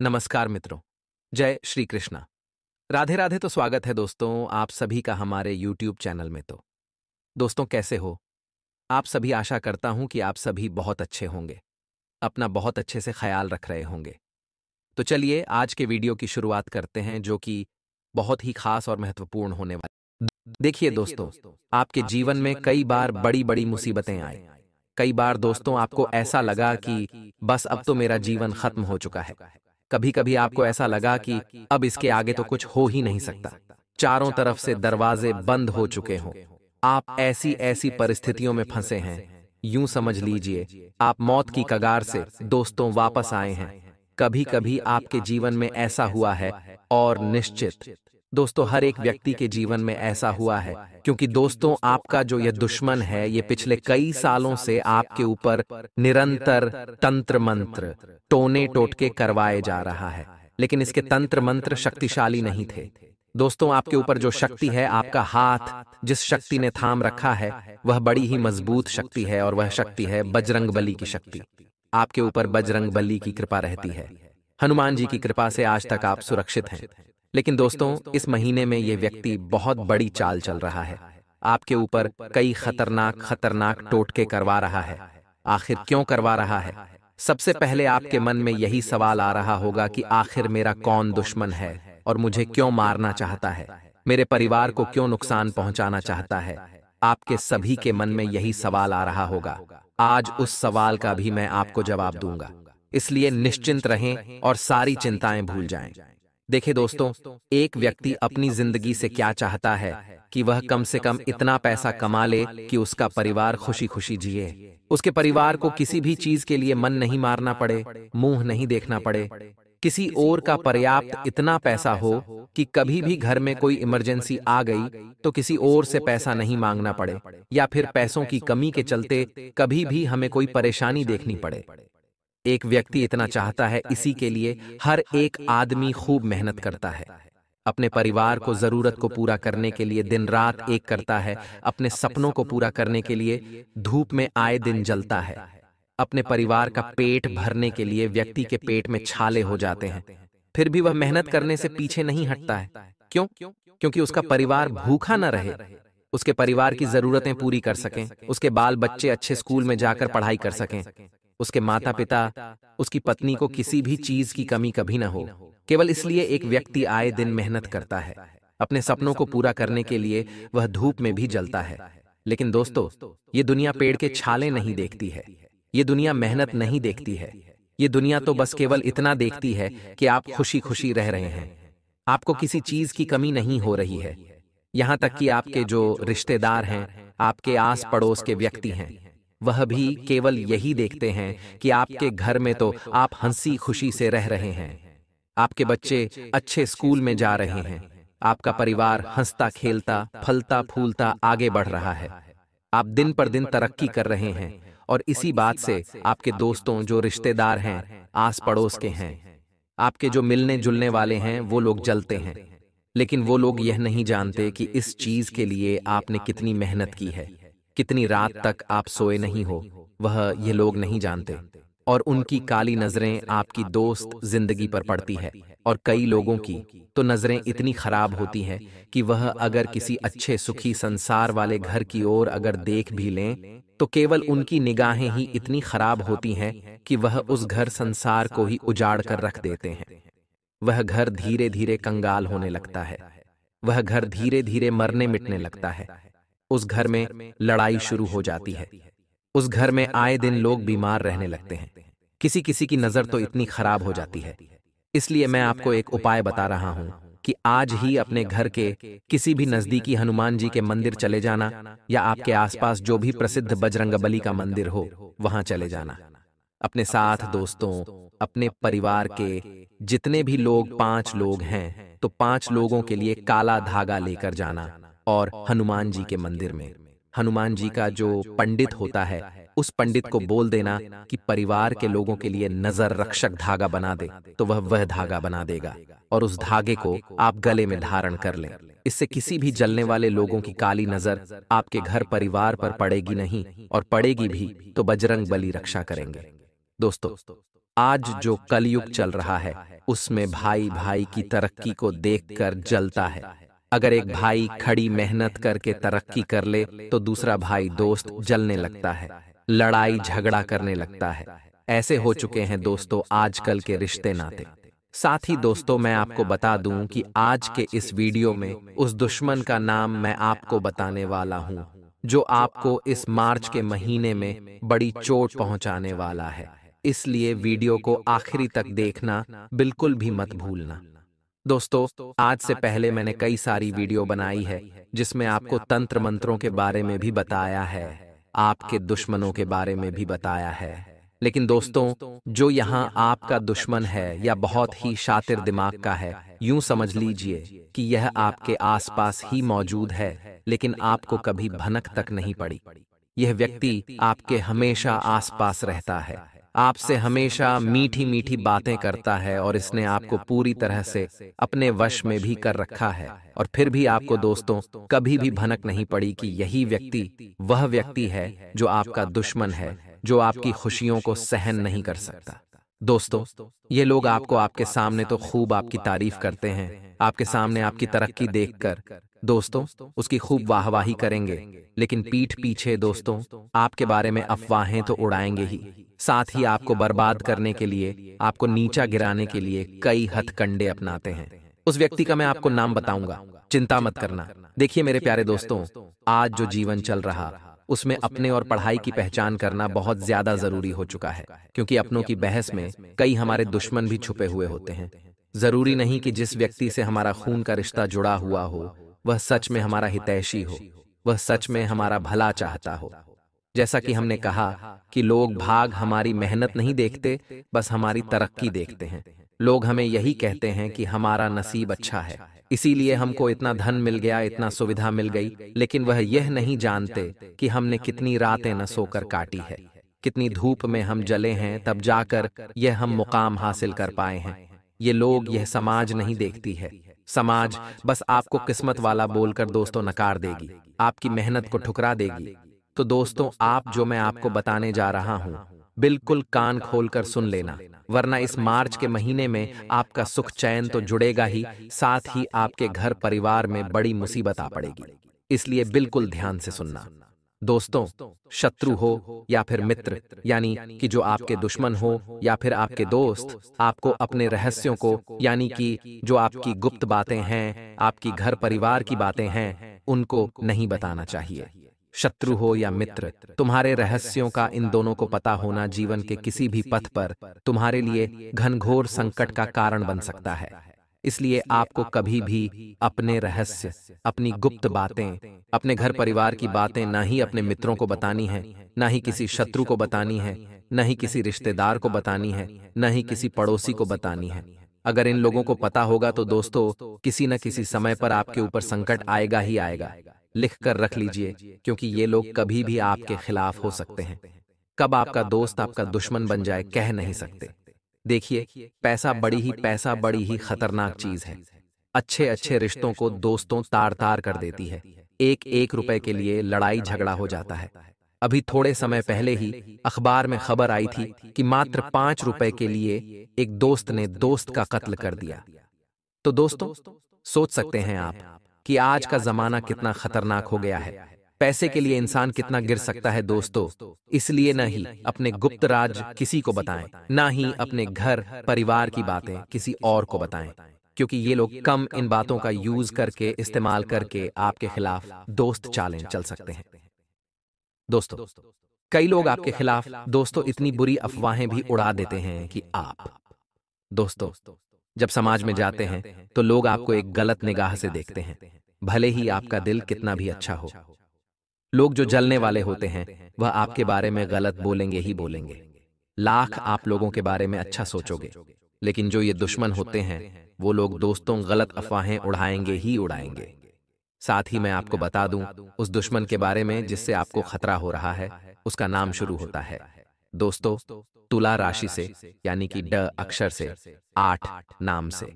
नमस्कार मित्रों। जय श्री कृष्णा। राधे राधे। तो स्वागत है दोस्तों आप सभी का हमारे YouTube चैनल में। तो दोस्तों कैसे हो आप सभी? आशा करता हूं कि आप सभी बहुत अच्छे होंगे, अपना बहुत अच्छे से ख्याल रख रहे होंगे। तो चलिए आज के वीडियो की शुरुआत करते हैं, जो कि बहुत ही खास और महत्वपूर्ण होने वाली। देखिए दोस्तों, आपके जीवन में कई बार बड़ी बड़ी मुसीबतें आए। कई बार दोस्तों आपको ऐसा लगा कि बस अब तो मेरा जीवन खत्म हो चुका है। कभी कभी आपको ऐसा लगा कि अब इसके आगे तो कुछ हो ही नहीं सकता। चारों तरफ से दरवाजे बंद हो चुके हों। आप ऐसी ऐसी परिस्थितियों में फंसे हैं, यूं समझ लीजिए आप मौत की कगार से दोस्तों वापस आए हैं। कभी कभी आपके जीवन में ऐसा हुआ है, और निश्चित दोस्तों हर एक व्यक्ति के जीवन में ऐसा हुआ है, क्योंकि दोस्तों आपका जो यह दुश्मन है, ये पिछले कई सालों से आपके ऊपर निरंतर तंत्र मंत्र टोने टोटके करवाए जा रहा है। लेकिन इसके तंत्र मंत्र शक्तिशाली नहीं थे। दोस्तों आपके ऊपर जो शक्ति है, आपका हाथ जिस शक्ति ने थाम रखा है, वह बड़ी ही मजबूत शक्ति है, और वह शक्ति है बजरंग बली की शक्ति। आपके ऊपर बजरंग बली की कृपा रहती है। हनुमान जी की कृपा से आज तक आप सुरक्षित हैं। लेकिन दोस्तों इस महीने में यह व्यक्ति बहुत बड़ी चाल चल रहा है। आपके ऊपर कई खतरनाक खतरनाक टोटके करवा रहा है। आखिर क्यों करवा रहा है? सबसे पहले आपके मन में यही सवाल आ रहा होगा कि आखिर मेरा कौन दुश्मन है और मुझे क्यों मारना चाहता है, मेरे परिवार को क्यों नुकसान पहुंचाना चाहता है। आपके सभी के मन में यही सवाल आ रहा होगा। आज उस सवाल का भी मैं आपको जवाब दूंगा, इसलिए निश्चिंत रहें और सारी चिंताएं भूल जाएं। देखिए दोस्तों, एक व्यक्ति अपनी जिंदगी से क्या चाहता है कि वह कम से कम इतना पैसा कमा ले कि उसका परिवार खुशी खुशी जिए। उसके परिवार को किसी भी चीज के लिए मन नहीं मारना पड़े, मुंह नहीं देखना पड़े। किसी और का पर्याप्त इतना पैसा हो कि कभी भी घर में कोई इमरजेंसी आ गई तो किसी और से पैसा नहीं मांगना पड़े, या फिर पैसों की कमी के चलते कभी भी हमें कोई परेशानी देखनी पड़े। एक व्यक्ति इतना चाहता है, इसी के लिए हर एक आदमी खूब मेहनत करता है। अपने परिवार को जरूरत को पूरा करने के लिए दिन रात एक करता है। अपने सपनों को पूरा करने के लिए धूप में आए दिन जलता है। अपने परिवार का पेट भरने के लिए व्यक्ति के पेट में छाले हो जाते हैं, फिर भी वह मेहनत करने से पीछे नहीं हटता है। क्यों? क्योंकि उसका परिवार भूखा न रहे, उसके परिवार की जरूरतें पूरी कर सकें, उसके बाल बच्चे अच्छे स्कूल में जाकर पढ़ाई कर सकें, उसके माता पिता, उसकी पत्नी को किसी भी चीज की कमी कभी न हो। केवल इसलिए एक व्यक्ति आए दिन मेहनत करता है। अपने सपनों को पूरा करने के लिए वह धूप में भी जलता है। लेकिन दोस्तों ये दुनिया पेड़ के छाले नहीं देखती है, ये दुनिया मेहनत नहीं देखती है। ये दुनिया तो बस केवल इतना देखती है कि आप खुशी खुशी रह रहे हैं, आपको किसी चीज की कमी नहीं हो रही है। यहां तक कि आपके जो रिश्तेदार हैं, आपके आस पड़ोस के व्यक्ति हैं, वह भी केवल यही देखते हैं कि आपके घर में तो आप हंसी खुशी से रह रहे हैं, आपके बच्चे अच्छे स्कूल में जा रहे हैं, आपका परिवार हंसता खेलता फलता फूलता आगे बढ़ रहा है, आप दिन पर दिन तरक्की कर रहे हैं। और इसी बात से आपके दोस्तों, जो रिश्तेदार हैं, आस पड़ोस के हैं, आपके जो मिलने जुलने वाले हैं, वो लोग जलते हैं। लेकिन वो लोग यह नहीं जानते कि इस चीज के लिए आपने कितनी मेहनत की है, कितनी रात तक आप सोए नहीं हो, वह ये लोग नहीं जानते। और उनकी काली नजरें आपकी दोस्त जिंदगी पर पड़ती है, और कई लोगों की तो नजरें इतनी खराब होती हैं कि वह अगर किसी अच्छे सुखी संसार वाले घर की ओर अगर देख भी लें तो केवल उनकी निगाहें ही इतनी खराब होती हैं कि वह उस घर संसार को ही उजाड़ कर रख देते हैं। वह घर धीरे धीरे कंगाल होने लगता है, वह घर धीरे धीरे मरने मिटने लगता है। उस घर में लड़ाई शुरू हो जाती है, उस घर में आए दिन लोग बीमार रहने लगते हैं, किसी किसी की नजर तो इतनी खराब हो जाती है। इसलिए मैं आपको एक उपाय बता रहा हूं कि आज ही अपने घर के किसी भी नजदीकी हनुमान जी के मंदिर चले जाना, या आपके आसपास जो भी प्रसिद्ध बजरंगबली का मंदिर हो वहां चले जाना। अपने साथ दोस्तों, अपने परिवार के जितने भी लोग 5 लोग हैं, तो 5 लोगों के लिए काला धागा लेकर जाना, और हनुमान जी के मंदिर में हनुमान जी का जो पंडित होता है, उस पंडित को बोल देना कि परिवार के लोगों के लिए नजर रक्षक धागा बना दे, तो वह धागा बना देगा, और उस धागे को आप गले में धारण कर लें। इससे किसी भी जलने वाले लोगों की काली नजर आपके घर परिवार पर पड़ेगी नहीं, और पड़ेगी भी तो बजरंग बली रक्षा करेंगे। दोस्तों आज जो कलयुग चल रहा है, उसमें भाई भाई की तरक्की को देखकर जलता है। अगर एक भाई खड़ी मेहनत करके तरक्की कर ले तो दूसरा भाई दोस्त जलने लगता है, लड़ाई झगड़ा करने लगता है। ऐसे हो चुके हैं दोस्तों आजकल के रिश्ते नाते। साथ ही दोस्तों मैं आपको बता दूं कि आज के इस वीडियो में उस दुश्मन का नाम मैं आपको बताने वाला हूं जो आपको इस मार्च के महीने में बड़ी चोट पहुंचाने वाला है। इसलिए वीडियो को आखिरी तक देखना बिल्कुल भी मत भूलना। दोस्तों, आज से पहले मैंने कई सारी वीडियो बनाई है जिसमें आपको तंत्र मंत्रों के बारे में भी बताया है, आपके दुश्मनों के बारे में भी बताया है। लेकिन दोस्तों, जो यहाँ आपका दुश्मन है या बहुत ही शातिर दिमाग का है, यूं समझ लीजिए कि यह आपके आसपास ही मौजूद है, लेकिन आपको कभी भनक तक नहीं पड़ी। यह व्यक्ति आपके हमेशा आसपास रहता है, आपसे हमेशा मीठी मीठी बातें करता है और इसने आपको पूरी तरह से अपने वश में भी कर रखा है। और फिर भी आपको दोस्तों कभी भी भनक नहीं पड़ी कि यही व्यक्ति वह व्यक्ति है जो आपका दुश्मन है, जो आपकी खुशियों को सहन नहीं कर सकता। दोस्तों, ये लोग आपको आपके सामने तो खूब आपकी तारीफ करते हैं, आपके सामने आपकी तरक्की देखकर दोस्तों उसकी खूब वाहवाही करेंगे, लेकिन पीठ पीछे दोस्तों आपके बारे में अफवाहें तो उड़ाएंगे ही, साथ ही आपको बर्बाद करने के लिए, आपको नीचा गिराने के लिए कई हथकंडे अपनाते हैं। उस व्यक्ति का मैं आपको नाम बताऊंगा, चिंता मत करना। देखिए मेरे प्यारे दोस्तों, आज जो जीवन चल रहा उसमें अपने और पढ़ाई की पहचान करना बहुत ज्यादा जरूरी हो चुका है, क्योंकि अपनों की बहस में कई हमारे दुश्मन भी छुपे हुए होते हैं। जरूरी नहीं कि जिस व्यक्ति से हमारा खून का रिश्ता जुड़ा हुआ हो वह सच में हमारा हितैषी हो, वह सच में हमारा भला चाहता हो। जैसा कि हमने कहा कि लोग भाग हमारी मेहनत नहीं देखते, बस हमारी तरक्की देखते हैं। लोग हमें यही कहते हैं कि हमारा नसीब अच्छा है, इसीलिए हमको इतना धन मिल गया, इतना सुविधा मिल गई, लेकिन वह यह नहीं जानते कि हमने कितनी रातें न सोकर काटी है, कितनी धूप में हम जले हैं, तब जाकर यह हम मुकाम हासिल कर पाए हैं। ये लोग, यह समाज नहीं देखती है। समाज बस आपको किस्मत वाला बोलकर दोस्तों नकार देगी, आपकी मेहनत को ठुकरा देगी। तो दोस्तों, आप जो मैं आपको बताने जा रहा हूं बिल्कुल कान खोलकर सुन लेना, वरना इस मार्च के महीने में आपका सुख चैन तो जुड़ेगा ही, साथ ही आपके घर परिवार में बड़ी मुसीबत आ पड़ेगी। इसलिए बिल्कुल ध्यान से सुनना। दोस्तों, शत्रु हो या फिर मित्र, यानी कि जो आपके दुश्मन हो या फिर आपके दोस्त, आपको अपने रहस्यों को, यानी कि जो आपकी गुप्त बातें हैं, आपकी घर परिवार की बातें हैं, उनको नहीं बताना चाहिए। शत्रु हो या मित्र, तुम्हारे रहस्यों का इन दोनों को पता होना जीवन के किसी भी पथ पर तुम्हारे लिए घनघोर संकट का कारण बन सकता है। इसलिए आपको कभी भी अपने रहस्य, अपनी गुप्त बातें, अपने घर परिवार की बातें ना ही अपने मित्रों को बतानी है, ना ही किसी शत्रु को बतानी है, ना ही किसी रिश्तेदार को बतानी है, ना ही किसी पड़ोसी को बतानी है। अगर इन लोगों को पता होगा तो दोस्तों किसी न किसी समय पर आपके ऊपर संकट आएगा ही आएगा। लिख कर रख लीजिए, क्योंकि ये लोग कभी भी आपके खिलाफ हो सकते हैं। कब आपका दोस्त आपका दुश्मन बन जाए कह नहीं सकते। देखिए, पैसा बड़ी ही खतरनाक चीज है। अच्छे अच्छे रिश्तों को दोस्तों तार तार कर देती है। एक एक रुपए के लिए लड़ाई झगड़ा हो जाता है। अभी थोड़े समय पहले ही अखबार में खबर आई थी कि मात्र 5 रुपए के लिए एक दोस्त ने दोस्त का कत्ल कर दिया। तो दोस्तों, सोच सकते हैं आप कि आज का जमाना कितना खतरनाक हो गया है। पैसे के लिए इंसान कितना गिर सकता है दोस्तों। इसलिए न ही अपने गुप्त राज किसी को बताएं, ना ही अपने घर परिवार की बातें किसी और को बताएं, क्योंकि ये लोग कम इन बातों का यूज करके, इस्तेमाल करके आपके खिलाफ दोस्त चालें चल सकते हैं। दोस्तों, कई लोग आपके खिलाफ दोस्तों इतनी बुरी अफवाहें भी उड़ा देते हैं कि आप दोस्तों जब समाज में जाते हैं तो लोग आपको एक गलत निगाह से देखते हैं, भले ही आपका दिल कितना भी अच्छा हो। लोग जो जलने वाले होते हैं वह आपके बारे में गलत बोलेंगे ही बोलेंगे। लाख आप लोगों के बारे में अच्छा सोचोगे, लेकिन जो ये दुश्मन होते हैं वो लोग दोस्तों गलत अफवाहें उड़ाएंगे ही उड़ाएंगे। साथ ही मैं आपको बता दूं उस दुश्मन के बारे में जिससे आपको खतरा हो रहा है, उसका नाम शुरू होता है दोस्तों तुला राशि से, यानी कि ड अक्षर से, 8 नाम से।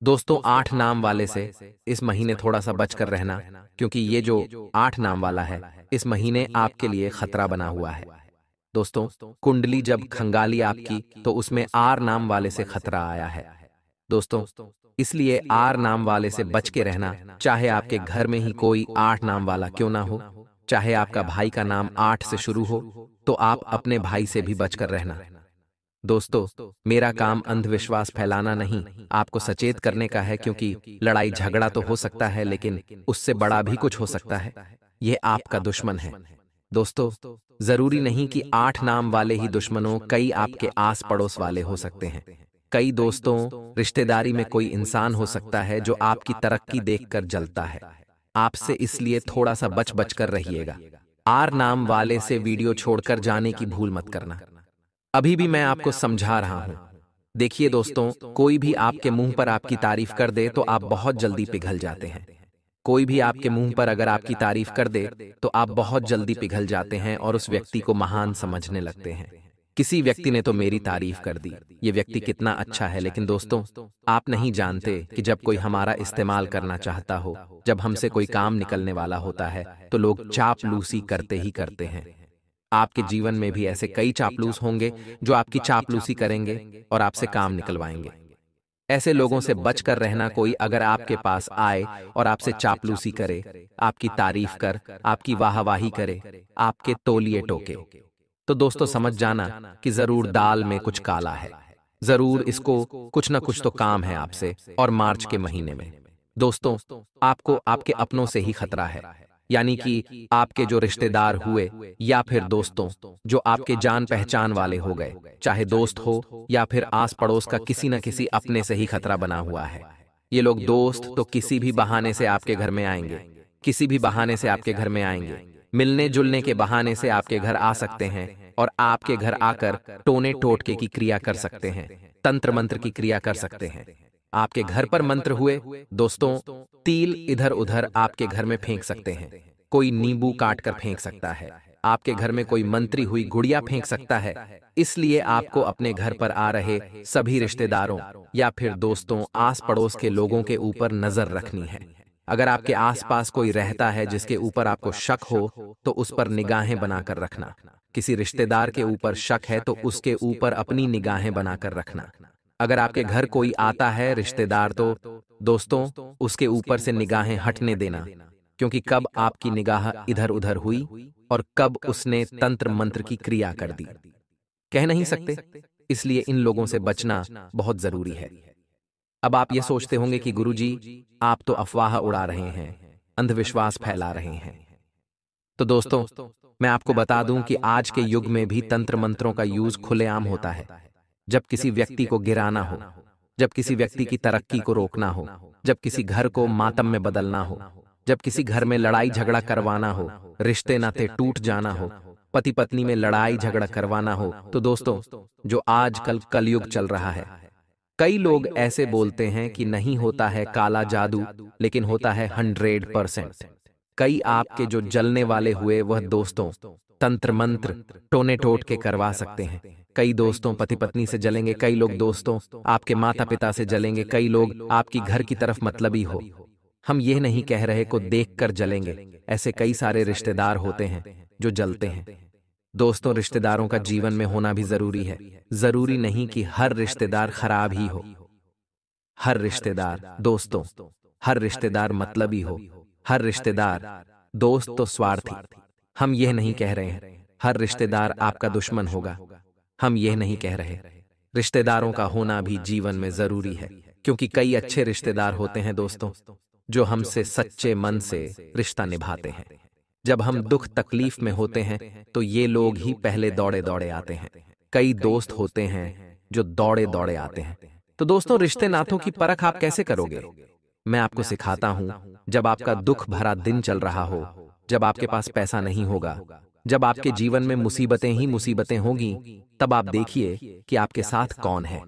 दोस्तों 8 नाम वाले से इस महीने थोड़ा सा बचकर रहना, क्योंकि ये जो 8 नाम वाला है इस महीने आपके लिए खतरा बना हुआ है। दोस्तों, कुंडली जब खंगाली आपकी तो उसमें आर नाम वाले से खतरा आया है। दोस्तों, इसलिए आर नाम वाले से बच के रहना, चाहे आपके घर में ही कोई 8 नाम वाला क्यों ना हो, चाहे आपका भाई का नाम 8 से शुरू हो, तो आप अपने भाई से भी बचकर रहना। दोस्तों, मेरा काम अंधविश्वास फैलाना नहीं, आपको सचेत करने का है, क्योंकि लड़ाई झगड़ा तो हो सकता है लेकिन उससे बड़ा भी कुछ हो सकता है। यह आपका दुश्मन है। दोस्तों, जरूरी नहीं कि 8 नाम वाले ही दुश्मनों, कई आपके आस पड़ोस वाले हो सकते हैं। कई दोस्तों, रिश्तेदारी में कोई इंसान हो सकता है जो आपकी तरक्की देखकर जलता है आपसे, इसलिए थोड़ा सा बच बच कर रहिएगा। आर नाम वाले से वीडियो छोड़कर जाने की भूल मत करना। अभी भी मैं आपको समझा रहा हूं। देखिए दोस्तों, कोई भी आपके मुंह पर आपकी तारीफ कर दे तो आप बहुत जल्दी पिघल जाते हैं। कोई भी आपके मुंह पर अगर आपकी तारीफ कर दे तो आप बहुत जल्दी पिघल जाते हैं और उस व्यक्ति को महान समझने लगते हैं। किसी व्यक्ति ने तो मेरी तारीफ कर दी, ये व्यक्ति कितना अच्छा है, लेकिन दोस्तों, आप नहीं जानते कि जब कोई हमारा इस्तेमाल करना चाहता हो, जब हमसे कोई काम निकलने वाला होता है, तो लोग चापलूसी करते ही करते हैं। आपके जीवन में भी ऐसे कई चापलूस होंगे जो आपकी चापलूसी करेंगे और आपसे काम निकलवाएंगे। ऐसे लोगों से बचकर रहना। कोई अगर आपके पास आए और आपसे चापलूसी करे, आपकी तारीफ कर, आपकी वाहवाही करे, आपके तौलिए टोके, तो दोस्तों समझ जाना कि जरूर दाल में कुछ काला है। जरूर इसको कुछ न कुछ तो काम है आपसे। और मार्च के महीने में दोस्तों, आपको आपके अपनों से ही खतरा है, यानी कि आपके जो रिश्तेदार हुए या फिर दोस्तों जो आपके जान पहचान वाले हो गए, चाहे दोस्त हो या फिर आस पड़ोस का किसी न किसी अपने से ही खतरा बना हुआ है। ये लोग दोस्त तो किसी भी बहाने से आपके घर में आएंगे, किसी भी बहाने से आपके घर में आएंगे, मिलने जुलने के बहाने से आपके घर आ सकते हैं और आपके घर आकर टोने टोटके की क्रिया कर सकते हैं, तंत्र मंत्र की क्रिया कर सकते हैं। आपके घर पर मंत्र हुए दोस्तों, तिल इधर उधर आपके घर में फेंक सकते हैं, कोई नींबू काट कर फेंक सकता है, आपके घर में कोई मंत्री हुई गुड़िया फेंक सकता है। इसलिए आपको अपने घर पर आ रहे सभी रिश्तेदारों या फिर दोस्तों, आस पड़ोस के लोगों के ऊपर नजर रखनी है। अगर आपके आसपास कोई रहता है जिसके ऊपर आपको शक हो तो उस पर निगाहें बनाकर रखना। किसी रिश्तेदार के ऊपर शक है तो उसके ऊपर अपनी निगाहें बनाकर रखना। अगर आपके घर कोई आता है रिश्तेदार, तो दोस्तों उसके ऊपर से निगाहें हटने देना, क्योंकि कब आपकी निगाह इधर उधर हुई और कब उसने तंत्र मंत्र की क्रिया कर दी, कह नहीं सकते। इसलिए इन लोगों से बचना बहुत जरूरी है। अब आप ये सोचते होंगे कि गुरुजी, आप तो अफवाह उड़ा रहे हैं, अंधविश्वास फैला रहे हैं। तो दोस्तों, मैं आपको बता दूं कि आज के युग में भी तंत्र मंत्रों का यूज खुलेआम होता है। जब किसी व्यक्ति को गिराना हो, जब किसी व्यक्ति की तरक्की को रोकना हो, जब किसी घर को मातम में बदलना हो, जब किसी घर में लड़ाई झगड़ा करवाना हो, रिश्ते नाते टूट जाना हो, पति पत्नी में लड़ाई झगड़ा करवाना हो, तो दोस्तों जो आजकल कलयुग चल रहा है, कई लोग ऐसे बोलते हैं कि नहीं होता है काला जादू, लेकिन होता है 100%। कई आपके जो जलने वाले हुए वह दोस्तों तंत्र मंत्र टोने टोट के करवा सकते हैं। कई दोस्तों पति पत्नी से जलेंगे, कई लोग दोस्तों आपके माता पिता से जलेंगे, कई लोग आपकी घर की तरफ मतलबी हो। हम ये नहीं कह रहे को देखकर जलेंगे, ऐसे कई सारे रिश्तेदार होते हैं जो जलते हैं। दोस्तों, रिश्तेदारों का जीवन में होना भी जरूरी है। जरूरी नहीं कि हर रिश्तेदार खराब ही हो, हर रिश्तेदार दोस्तों, हर रिश्तेदार मतलबी हो, हर रिश्तेदार दोस्त तो स्वार्थी। हम यह नहीं कह रहे हैं हर रिश्तेदार आपका दुश्मन होगा, हम यह नहीं कह रहे। रिश्तेदारों का होना भी जीवन में जरूरी है, क्योंकि कई अच्छे रिश्तेदार होते हैं दोस्तों जो हमसे सच्चे मन से रिश्ता निभाते हैं। जब हम दुख तकलीफ में होते हैं तो ये लोग ही पहले दौड़े दौड़े आते हैं। कई दोस्त होते हैं जो दौड़े दौड़े आते हैं। तो दोस्तों, रिश्ते नातों की परख आप कैसे करोगे? मैं आपको सिखाता हूं। जब आपका दुख भरा दिन चल रहा हो, जब आपके पास पैसा नहीं होगा, जब आपके जीवन में मुसीबतें ही मुसीबतें होंगी, तब आप देखिए कि आपके साथ कौन है,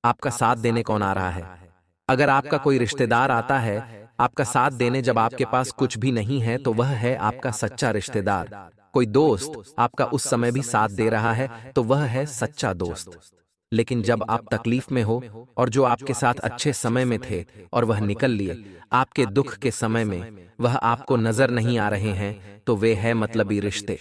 आपका साथ देने कौन आ रहा है। अगर आपका कोई रिश्तेदार आता है आपका साथ देने जब आपके पास कुछ भी नहीं है, तो वह है आपका सच्चा रिश्तेदार। कोई दोस्त आपका उस समय भी साथ दे रहा है तो वह है सच्चा दोस्त। लेकिन जब आप तकलीफ में हो और जो आपके साथ अच्छे समय में थे और वह निकल लिए, आपके दुख के समय में वह आपको नजर नहीं आ रहे हैं, तो वे है मतलबी रिश्ते।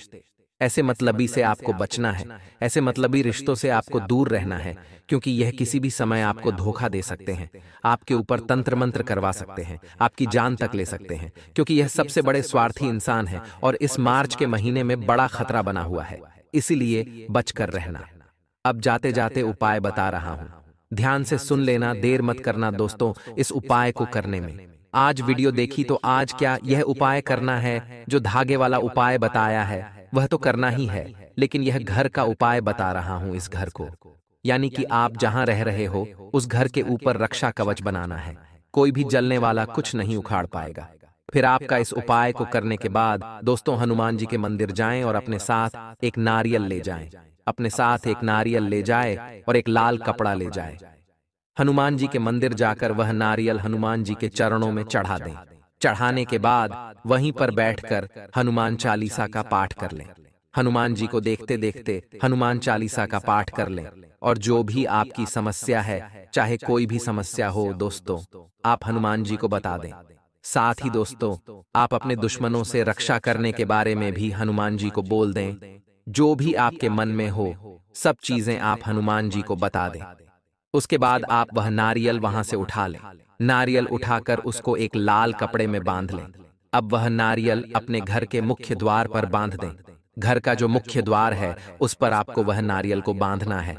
ऐसे मतलबी से आपको बचना है, ऐसे मतलबी रिश्तों से आपको दूर रहना है, क्योंकि यह किसी भी समय आपको धोखा दे सकते हैं, आपके ऊपर तंत्र मंत्र करवा सकते हैं, आपकी जान तक ले सकते हैं, क्योंकि यह सबसे बड़े स्वार्थी इंसान है और इस मार्च के महीने में बड़ा खतरा बना हुआ है। इसीलिए बचकर रहना। अब जाते जाते उपाय बता रहा हूं, ध्यान से सुन लेना, देर मत करना दोस्तों इस उपाय को करने में। आज वीडियो देखी तो आज क्या यह उपाय करना है? जो धागे वाला उपाय बताया है वह तो करना ही है, लेकिन यह घर का उपाय बता रहा हूं। इस घर को, यानी कि आप जहां रह रहे हो उस घर के ऊपर रक्षा कवच बनाना है। कोई भी जलने वाला कुछ नहीं उखाड़ पाएगा। फिर आपका इस उपाय को करने के बाद दोस्तों हनुमान जी के मंदिर जाएं और अपने साथ एक नारियल ले जाएं। अपने साथ एक नारियल ले जाए और एक लाल कपड़ा ले जाए। हनुमान जी के मंदिर जाकर वह नारियल हनुमान जी के चरणों में चढ़ा दें। चढ़ाने के बाद वहीं पर बैठकर हनुमान चालीसा का पाठ कर लें। हनुमान जी को देखते देखते हनुमान चालीसा का पाठ कर लें और जो भी आपकी समस्या है, चाहे कोई भी समस्या हो दोस्तों, आप हनुमान जी को बता दें। साथ ही दोस्तों आप अपने दुश्मनों से रक्षा करने के बारे में भी हनुमान जी को बोल दें। जो भी आपके मन में हो सब चीजें आप हनुमान जी को बता दें। उसके बाद आप वह नारियल वहां से उठा लें। नारियल उठाकर उसको एक लाल कपड़े में बांध लें। अब वह नारियल अपने घर के मुख्य द्वार पर बांध दें। घर का जो मुख्य द्वार है उस पर आपको वह नारियल को बांधना है।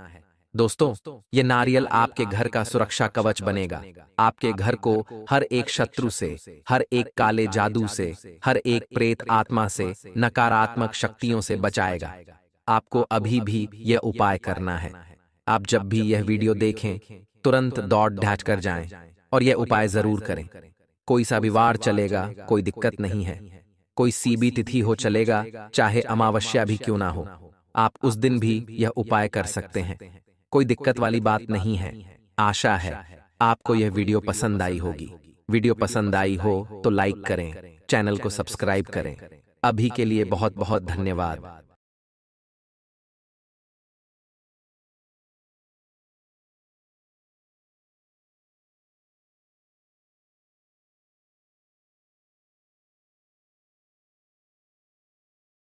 दोस्तों ये नारियल आपके घर का सुरक्षा कवच बनेगा। आपके घर को हर एक शत्रु से, हर एक काले जादू से, हर एक प्रेत आत्मा से, नकारात्मक शक्तियों से बचाएगा। आपको अभी भी यह उपाय करना है। आप जब भी यह वीडियो देखें तुरंत दौड़ डैच कर जाएं और यह उपाय जरूर करें। कोई सा भी वार चलेगा, कोई दिक्कत नहीं है। कोई सी भी तिथि हो चलेगा, चाहे अमावस्या भी क्यों ना हो, आप उस दिन भी यह उपाय कर सकते हैं। कोई दिक्कत वाली बात नहीं है। आशा है आपको यह वीडियो पसंद आई होगी। वीडियो पसंद आई हो तो लाइक करें, चैनल को सब्सक्राइब करें। अभी के लिए बहुत बहुत धन्यवाद।